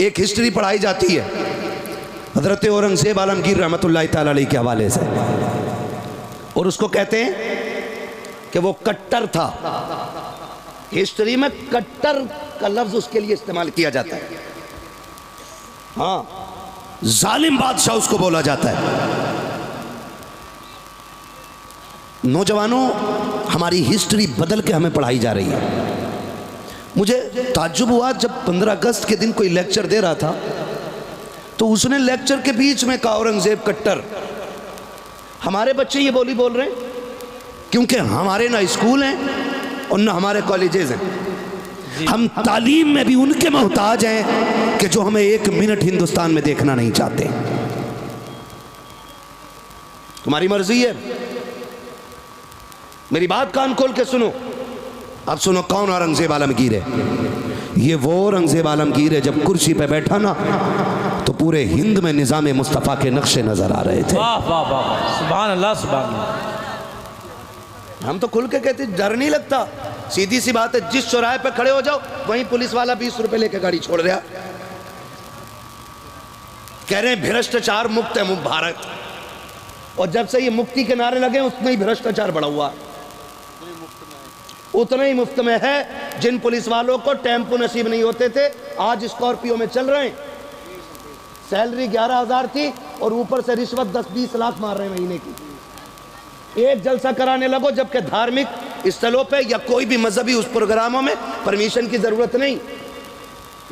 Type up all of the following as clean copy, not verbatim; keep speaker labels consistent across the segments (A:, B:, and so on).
A: एक हिस्ट्री पढ़ाई जाती है हज़रत औरंगज़ेब आलमगीर रहमतुल्लाह तआला अलैह के हवाले से, और उसको कहते हैं कि वो कट्टर था। हिस्ट्री में कट्टर का लफ्ज़ उसके लिए इस्तेमाल किया जाता है। हाँ, जालिम बादशाह उसको बोला जाता है। नौजवानों, हमारी हिस्ट्री बदल के हमें पढ़ाई जा रही है। मुझे ताज्जुब हुआ जब 15 अगस्त के दिन कोई लेक्चर दे रहा था तो उसने लेक्चर के बीच में कहा औरंगज़ेब कट्टर। हमारे बच्चे ये बोली बोल रहे हैं क्योंकि हमारे ना स्कूल हैं और ना हमारे कॉलेजेस हैं। हम तालीम में भी उनके मोहताज हैं कि जो हमें 1 मिनट हिंदुस्तान में देखना नहीं चाहते। तुम्हारी मर्जी है, मेरी बात कान खोल के सुनो। अब सुनो कौन औरंगज़ेब आलमगीर है। ये वो औरंगज़ेब आलमगीर है जब कुर्सी पे बैठा ना तो पूरे हिंद में निज़ाम मुस्तफ़ा के नक्शे नजर आ रहे थे।
B: वाह वाह वाह, सुभान अल्लाह सुभान अल्लाह।
A: हम तो खुल के कहते डर नहीं लगता। सीधी सी बात है, जिस चौराहे पे खड़े हो जाओ वहीं पुलिस वाला 20 रुपए लेके गाड़ी छोड़ दिया। कह रहे हैं भ्रष्टाचार मुक्त है भारत, और जब से ये मुक्ति के नारे लगे उतना ही भ्रष्टाचार बढ़ा हुआ। उतना ही मुफ्त में है। जिन पुलिस वालों को टेम्पो नसीब नहीं होते थे आज स्कॉर्पियो में चल रहे हैं। सैलरी 11,000 थी और ऊपर से रिश्वत 10-20 लाख मार रहे हैं महीने की। एक जलसा कराने लगो जबकि धार्मिक स्थलों पे या कोई भी मजहबी उस प्रोग्रामों में परमिशन की जरूरत नहीं,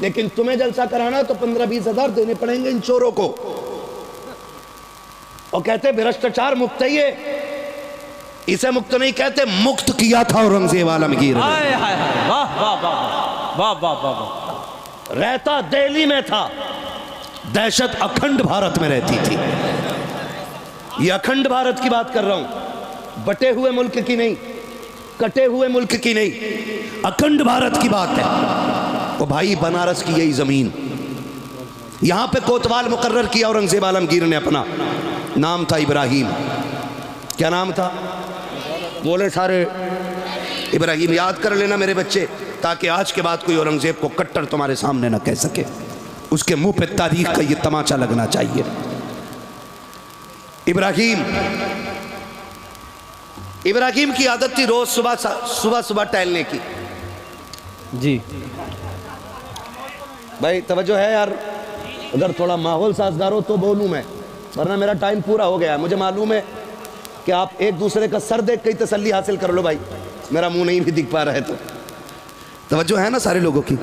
A: लेकिन तुम्हें जलसा कराना तो 15-20 हज़ार देने पड़ेंगे इन चोरों को। और कहते भ्रष्टाचार मुक्त है ये, इसे मुक्त नहीं कहते, मुक्त किया था औरंगज़ेब आलमगीर।
B: हाय हाय हाय, वाह वाह वाह वाह वाह वाह वाह।
A: रहता दिल्ली में था, दहशत अखंड भारत में रहती थी। ये अखंड भारत की बात कर रहा हूं, बटे हुए मुल्क की नहीं, कटे हुए मुल्क की नहीं, अखंड भारत की बात है। वो भाई बनारस की यही जमीन, यहां पे कोतवाल मुकर्रर किया औरंगज़ेब आलमगीर ने अपना। नाम था इब्राहिम। क्या नाम था? बोले सारे इब्राहिम। याद कर लेना मेरे बच्चे, ताकि आज के बाद कोई औरंगज़ेब को कट्टर तुम्हारे सामने ना कह सके। उसके मुंह पे तारीख का ये तमाचा लगना चाहिए। इब्राहिम की आदत थी रोज सुबह टहलने की।
B: जी
A: भाई तवज्जो है यार, अगर थोड़ा माहौल साजगार हो तो बोलूं मैं, वरना मेरा टाइम पूरा हो गया है। मुझे मालूम है कि आप एक दूसरे का सर देख के तसल्ली हासिल कर लो। भाई मेरा मुंह नहीं भी दिख पा रहा है तो तवज्जो है ना सारे लोगों की।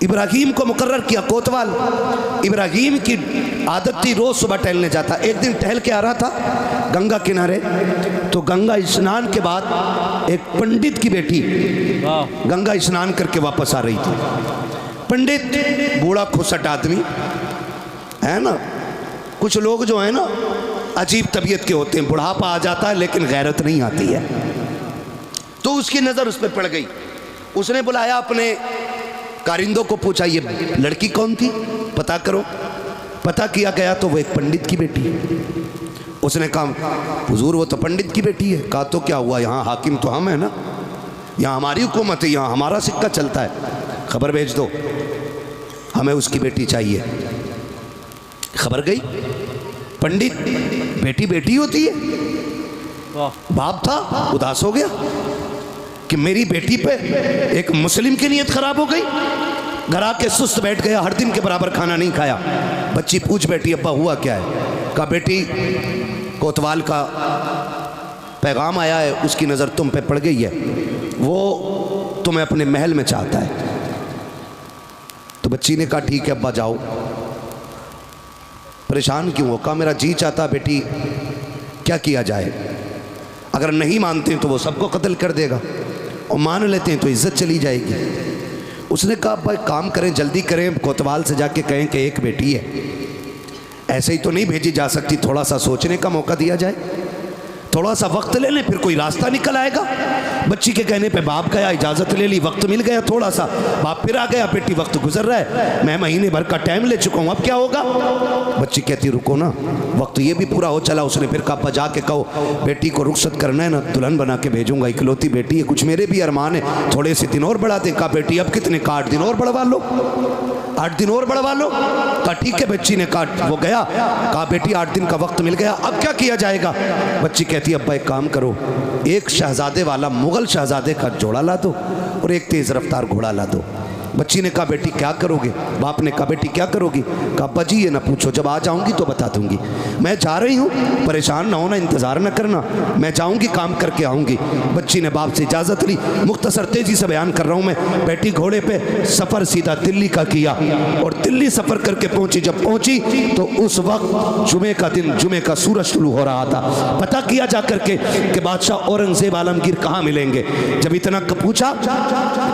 A: इब्राहिम को मुकर्रर किया कोतवाल। इब्राहिम की आदत थी रोज सुबह टहलने जाता। एक दिन टहल के आ रहा था गंगा किनारे, तो गंगा स्नान के बाद एक पंडित की बेटी गंगा स्नान करके वापस आ रही थी। पंडित बूढ़ा खुसट आदमी है ना। कुछ लोग जो है ना अजीब तबीयत के होते हैं, बुढ़ापा आ जाता है लेकिन गैरत नहीं आती है। तो उसकी नज़र उस पर पड़ गई। उसने बुलाया अपने कारिंदों को, पूछा ये लड़की कौन थी, पता करो। पता किया गया तो वो एक पंडित की बेटी है। उसने कहा हुजूर वो तो पंडित की बेटी है। कहा तो क्या हुआ, यहाँ हाकिम तो हम है ना, यहाँ हमारी हुकूमत है, यहाँ हमारा सिक्का चलता है। खबर भेज दो, हमें उसकी बेटी चाहिए। खबर गई, पंडित बेटी बेटी होती है। बाप था उदास हो गया कि मेरी बेटी पे एक मुस्लिम की नीयत खराब हो गई। घर आके सुस्त बैठ गया, हर दिन के बराबर खाना नहीं खाया। बच्ची पूछ बैठी अब्बा हुआ क्या है। कहा बेटी कोतवाल का पैगाम आया है, उसकी नज़र तुम पे पड़ गई है, वो तुम्हें अपने महल में चाहता है। तो बच्ची ने कहा ठीक है अब्बा जाओ। परेशान क्यों हो? कहा मेरा जी चाहता बेटी, क्या किया जाए, अगर नहीं मानते हैं तो वो सबको कत्ल कर देगा, और मान लेते हैं तो इज्जत चली जाएगी। उसने कहा भाई काम करें, जल्दी करें, कोतवाल से जाके कहें कि एक बेटी है, ऐसे ही तो नहीं भेजी जा सकती, थोड़ा सा सोचने का मौका दिया जाए।
C: थोड़ा सा वक्त ले लें फिर कोई रास्ता निकल आएगा। बच्ची के कहने पे बाप गया, इजाज़त ले ली, वक्त मिल गया थोड़ा सा, बाप फिर आ गया, बेटी वक्त गुजर रहा है, मैं महीने भर का टाइम ले चुका हूँ, अब क्या होगा? बच्ची कहती रुको ना, वक्त ये भी पूरा हो चला। उसने फिर कहा बजा के कहो बेटी को रुखसत करना है ना, दुल्हन बना के भेजूंगा, इकलौती बेटी है, कुछ मेरे भी अरमान है, थोड़े से दिन और बढ़ा दे। कहा बेटी अब कितने का, 8 दिन और बढ़वा लो, 8 दिन और बढ़वा लो। कहा ठीक है। बच्ची ने कहा, वो गया, कहा बेटी 8 दिन का वक्त मिल गया, अब क्या किया जाएगा? बच्ची कहती है अब्बा एक काम करो, एक शहजादे वाला मुगल शहजादे का जोड़ा ला दो और एक तेज रफ्तार घोड़ा ला दो। बच्ची ने कहा बेटी क्या करोगे? बाप ने कहा बेटी क्या करोगी? कहा अब्बा जी ये ना पूछो, जब आ जाऊंगी तो बता दूंगी, मैं जा रही हूँ, परेशान ना होना, इंतजार ना करना, मैं जाऊंगी काम करके आऊंगी। बच्ची ने बाप से इजाज़त ली। मुख्तसर तेजी से बयान कर रहा हूँ मैं। बैठी घोड़े पे, सफ़र सीधा दिल्ली का किया और दिल्ली सफ़र करके पहुंची। जब पहुंची तो उस वक्त जुमे का दिन, जुमे का सूरज शुरू हो रहा था। पता किया जा करके कि बादशाह औरंगजेब आलमगीर कहाँ मिलेंगे। जब इतना पूछा,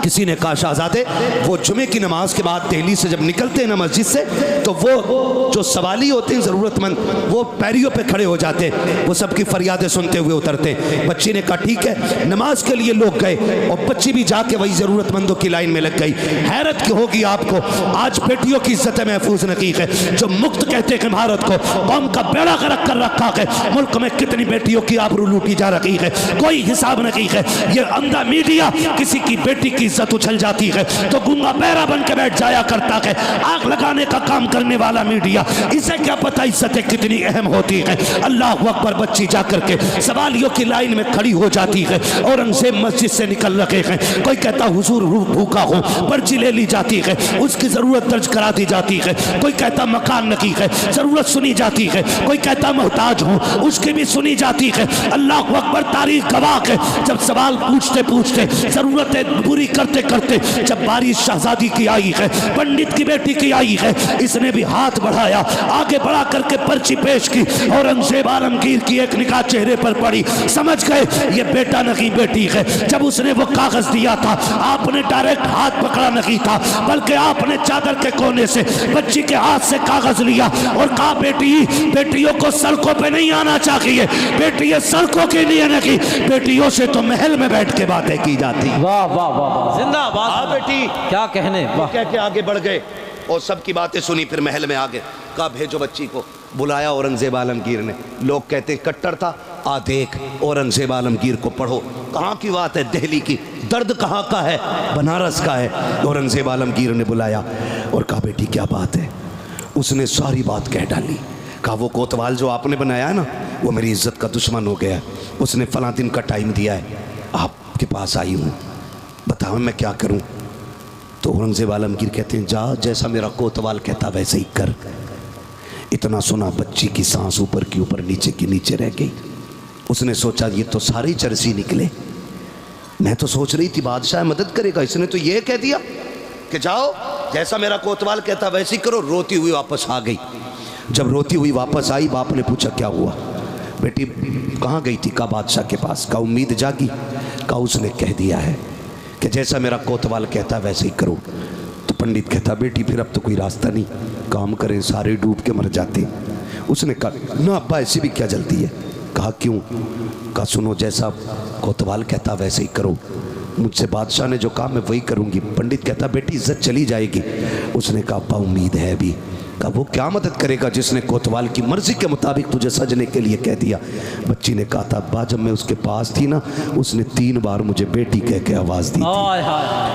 C: किसी ने कहा शहजादे वो जुमे की नमाज के बाद दिल्ली से जब निकलते हैं ना मस्जिद से, तो वो जो सवाली होते हैं ज़रूरतमंद, वो पैरियों पे खड़े हो जाते, वो सबकी फरियादें सुनते हुए उतरते। बच्ची ने कहा ठीक है। नमाज के लिए लोग गए और बच्ची भी जाके वही ज़रूरतमंदों की लाइन में लग गई। हैरत की होगी आपको, आज बेटियों की इज्जत महफूज नहीं है। जो मुक्त कहते हैं भारत को, कौम का बेड़ा गर्क कर रखा है, मुल्क में कितनी बेटियों की आबरू लूटी जा रही है, कोई हिसाब नहीं है। ये अंधा मीडिया किसी की बेटी की इज्जत उछल जाती है तो गूंगा बहरा बन के बैठ जाया करता है। आग लगाने का काम करने वाला मीडिया, इसे क्या पता इज्जतें कितनी अहम होती है। अल्लाह अकबर। बच्ची जाकर के सवालियों की लाइन में खड़ी हो जाती है। औरंगजेब मस्जिद से निकल रहे हैं, कोई कहता हुजूर भूखा हो, पर्ची ले ली जाती है, उसकी जरूरत दर्ज करा दी जाती है। कोई कहता मकान नकी है, जरूरत सुनी जाती है। कोई कहता मोहताज हूँ, उसकी भी सुनी जाती है। अल्लाह अकबर। तारीख गवाह है, जब सवाल पूछते पूछते, जरूरतें पूरी करते करते, जब बारिश शहजादी की आई है, पंडित की बेटी की आई है, इसने भी हाथ बढ़ाया, आगे बढ़ा करके पर्ची पेश की। औरंगजेब आलमगीर की एक निगाह चेहरे पर पड़ी, समझ गए ये बेटा नहीं बेटी है। जब उसने वो कागज दिया था, आपने डायरेक्ट हाथ पकड़ा नहीं था, बल्कि आपने चादर के कोने से बच्ची के हाथ से कागज लिया और कहा बेटी, बेटियों को सड़कों पे नहीं आना चाहिए, बेटियां सड़कों के लिए नहीं, बेटियों से तो महल में बैठ के बातें की जाती।
B: वाह वाह वाह, जिंदाबाद।
A: हाँ बेटी,
B: क्या कहने, वाह।
A: कह के आगे बढ़ गए और सबकी बातें सुनी, फिर महल में आ गए। कहा भेजो बच्ची को। बुलाया औरंगजेब आलमगीर ने। लोग कहते कट्टर था, आ देख औरंगजेब आलमगीर को पढ़ो। कहाँ की बात है? दिल्ली की। दर्द कहाँ का है? बनारस का है। औरंगजेब आलमगीर ने बुलाया और कहा बेटी क्या बात है? उसने सारी बात कह डाली। कहा वो कोतवाल जो आपने बनाया है ना, वो मेरी इज्जत का दुश्मन हो गया है, उसने फलां दिन का टाइम दिया है, आपके पास आई हूँ, बताओ मैं क्या करूँ? तो औरंगजेब आलमगीर कहते हैं जा, जैसा मेरा कोतवाल कहता वैसे ही कर। इतना सुना बच्ची की सांस ऊपर की ऊपर, नीचे की नीचे रह गई। उसने सोचा ये तो सारे चरसी निकले, मैं तो सोच रही थी बादशाह मदद करेगा, इसने तो ये कह दिया कि जाओ जैसा मेरा कोतवाल कहता वैसे ही करो। रोती हुई वापस आ गई। जब रोती हुई वापस आई, बाप ने पूछा क्या हुआ बेटी, कहाँ गई थी? कहा बादशाह के पास। कहा उम्मीद जागी? कहा उसने कह दिया है कि जैसा मेरा कोतवाल कहता वैसे ही करो। तो पंडित कहता बेटी फिर अब तो कोई रास्ता नहीं, काम करें सारे डूब के मर जाते। उसने कहा ना अब्बा ऐसी भी क्या जल्दी है? कहा क्यों? कहा सुनो जैसा कोतवाल कहता वैसे ही करो, मुझसे बादशाह ने जो कहा मैं वही करूँगी। पंडित कहता बेटी इज्जत चली जाएगी। उसने कहा अब्बा उम्मीद है अभी। कहा वो क्या मदद करेगा जिसने कोतवाल की मर्जी के मुताबिक तुझे सजने के लिए कह दिया। बच्ची ने कहा था अब्बा जब मैं उसके पास थी ना, उसने 3 बार मुझे बेटी कह के आवाज़ दी थी,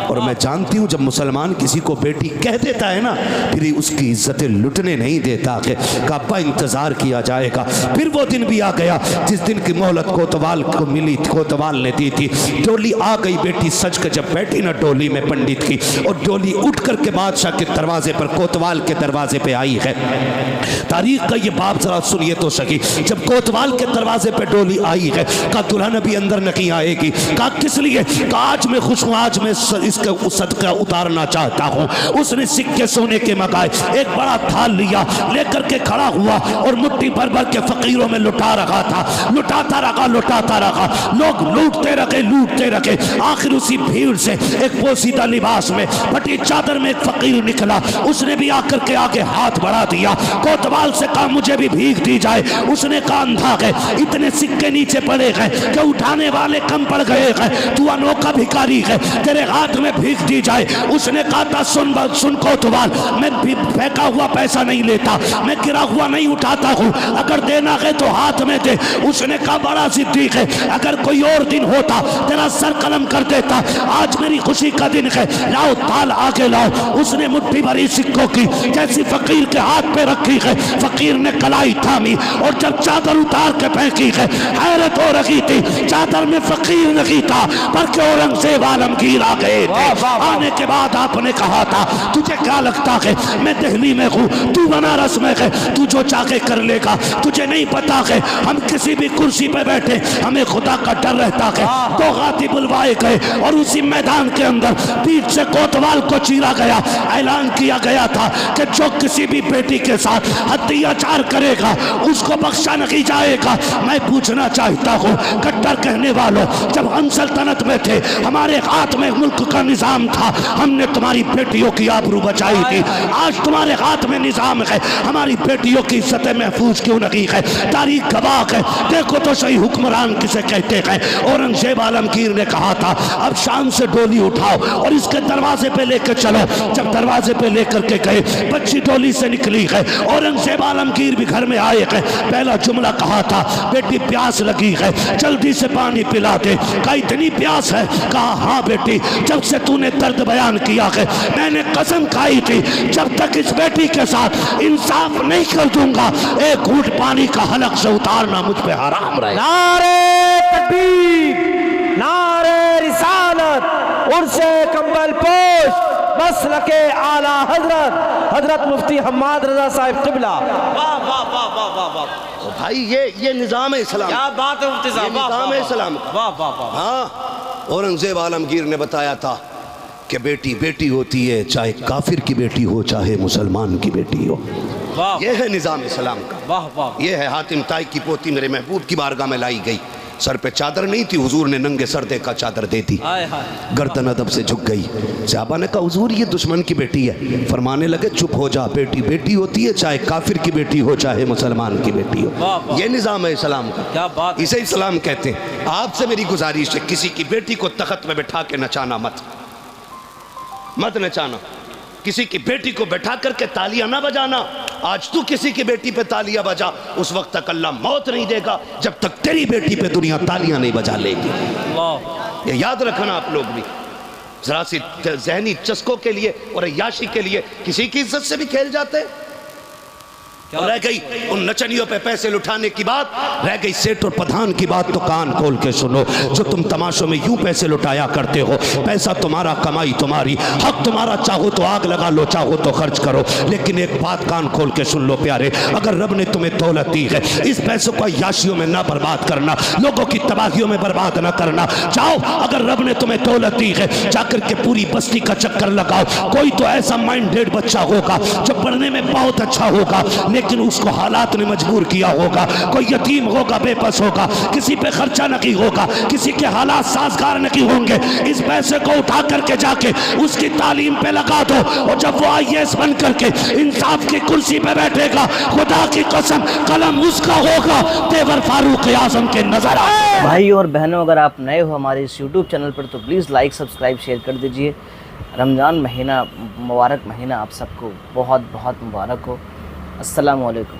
A: और मैं जानती हूँ जब मुसलमान किसी को बेटी कह देता है ना, फिर उसकी इज्जतें लुटने नहीं देता है। कहा अब्बा इंतज़ार किया जाएगा। फिर वो दिन भी आ गया जिस दिन की मोहलत कोतवाल को मिली, कोतवाल ने दी थी। डोली आ गई, बेटी सज कर जब बैठी ना डोली में पंडित की, और डोली उठ करके बादशाह के दरवाजे पर, कोतवाल के दरवाजे आई है। तारीख का ये बाप जरा सुनिए तो सही। जब कोतवाल के दरवाजे पे डोली आई है, कहा दुल्हन अभी अंदर नहीं आएगी। कहा किस लिए? कहा आज मैं खुश हूँ, आज मैं इसका सदका उतारना चाहता हूँ। उसने सिक्के सोने के मंगाए, एक बड़ा थाल लिया, लेकर के खड़ा हुआ और मुट्ठी भर भर के फकीरों में लुटा रखा था। लुटाता रखा, लुटाता रखा, लोग लूटते रखे, लूटते रखे। आखिर उसी भीड़ से एक पोसीदा लिबास में, फटी चादर में एक फकीर निकला। उसने भी आकर के आगे
C: हाथ बढ़ा दिया, कोतवाल से कहा मुझे भी भीख दी जाए। उसने कहा अंधा है, इतने सिक्के नीचे पड़े गए कि उठाने वाले कम पड़ गए हैं, तू अनोखा भिखारी है, तेरे हाथ में भीख दी जाए। उसने कहा था सुन कोतवाल, मैं फेंका हुआ पैसा नहीं लेता, मैं गिरा हुआ नहीं उठाता हूँ, अगर देना है तो हाथ में दे। उसने कहा बड़ा सिद्दीक है, अगर कोई और दिन होता तेरा सर कलम कर देता, आज मेरी खुशी का दिन है, लाओ थाल आगे लाओ। उसने मुट्ठी भरी सिक्कों की जैसी फकीर के हाथ पे रखी है, फकीर ने कलाई थामी और जब चादर उतार के फेंकी है, हैरत हो रही थी, चादर में फकीर नहीं था बल्कि औरंगजेब आलमगीर आ गए थे। आने के बाद आपने कहा था तुझे क्या लगता है मैं दिल्ली में हूँ, तू बनारस में है, तू जो चाहे कर लेगा, तुझे नहीं पता है हम किसी भी कुर्सी पे बैठे हमें खुदा का डर रहता है। तो गाती बुलवाए गए और उसी मैदान के अंदर पीठ से कोतवाल को चीरा गया, ऐलान किया गया था कि जो किसी भी बेटी के साथ अत्याचार करेगा उसको बख्शा नहीं जाएगा। मैं पूछना चाहता हूँ कट्टर कहने वालों, जब हम सल्तनत में थे, हमारे हाथ में मुल्क का निजाम था, हमने तुम्हारी बेटियों की आबरू बचाई थी, आज तुम्हारे हाथ में निजाम है, हमारी बेटियों की इज्जत महफूज क्यों नहीं है? तारीख गवाह है, देखो तो सही हुक्मरान किसे कहते हैं। औरंगजेब आलमगीर ने कहा था अब शाम से डोली उठाओ और इसके दरवाजे पे लेकर चलो। जब दरवाजे पे लेकर के गए, बच्ची डोली से निकली है, औरंगजेब आलमगीर भी घर में आए हैं। पहला जुमला कहा था बेटी प्यास लगी है, जल्दी से पानी पिला दे। कहा इतनी प्यास है? कहा हाँ बेटी, जब से तूने दर्द बयान किया है मैंने कसम खाई थी जब तक इस बेटी के साथ इंसाफ नहीं कर दूंगा एक घूंट पानी का हलक से उतारना मुझ पे हराम रहे।
B: नारे तकबीर, नारे रिसालत, उर्से कंबल पोश, मसलके आला हजरत हजरत मुफ्ती हम्माद रजा साहिब किबला। वाह वाह वाह वाह वाह वाह
A: भाई ये निज़ाम है इस्लाम,
B: क्या बात है मुफ्ती साहब,
A: निज़ाम है इस्लाम।
B: वाह वाह वाह।
A: हाँ, औरंगजेब आलमगीर ने बताया था कि बेटी बेटी होती है, चाहे काफिर की बेटी हो चाहे मुसलमान की बेटी हो। ये है निज़ाम इस्लाम का।
B: वाह वाह।
A: ये है हातिम ताई की पोती मेरे महबूब की बारगाह में लाई गई, सर पे चादर नहीं थी, हुजूर ने नंगे सर देखा चादर दे दी, गर्दन अदब से झुक गई। सहाबा ने कहा हुजूर ये दुश्मन की बेटी है। फरमाने लगे चुप हो जा, बेटी बेटी होती है, चाहे काफिर की बेटी हो चाहे मुसलमान की बेटी हो। ये निज़ाम है इस्लाम का।
B: क्या बात,
A: इसे इस्लाम कहते हैं। आपसे मेरी गुजारिश है किसी की बेटी को तख्त में बैठा के नचाना मत नचाना, किसी की बेटी को बैठा करके तालियां ना बजाना। आज तू किसी की बेटी पे तालियां बजा, उस वक्त तक अल्लाह मौत नहीं देगा जब तक तेरी बेटी पे दुनिया तालियां नहीं बजा लेगी। ये याद रखना आप लोग भी, जरा सी जहनी चस्कों के लिए और अय्याशी के लिए किसी की इज्जत से भी खेल जाते हैं। रह गई उन नचनियों पे पैसे लुटाने की बात, रह गई सेठ और प्रधान की बात, तो कान खोल के सुनो। जो तुम तमाशों में यूं पैसे लुटाया करते हो, पैसा तुम्हारा, कमाई तुम्हारी, हक तुम्हारा, चाहो तो आग लगा लो, चाहो तो खर्च करो। लेकिन एक बात कान खोल के सुन लो प्यारे, अगर रब ने तुम्हें दौलत दी है, इस पैसों को अय्याशियों में ना बर्बाद करना, लोगों की तबाहियों में बर्बाद ना करना। जाओ, अगर रब ने तुम्हें दौलत दी है, जाकर के पूरी बस्ती का चक्कर लगाओ। कोई तो ऐसा माइंडेड बच्चा होगा जो पढ़ने में बहुत अच्छा होगा, लेकिन उसको हालात ने मजबूर किया होगा। कोई यतीम होगा, बेबस होगा, किसी पे खर्चा नहीं होगा, किसी के हालात साजगार नहीं होंगे। इस पैसे को उठा करके जाके उसकी तालीम पे लगा दो, और जब वो IAS बन करके इंसाफ की कुर्सी पे बैठेगा, खुदा की कसम कलम उसका होगा, तेवर फारूक आजम के नजर आए।
D: भाई और बहनों, अगर आप नए हो हमारे इस YouTube चैनल पर तो प्लीज़ लाइक सब्सक्राइब शेयर कर दीजिए। रमज़ान महीना, मुबारक महीना आप सबको बहुत बहुत मुबारक हो। अस्सलामु अलैकुम।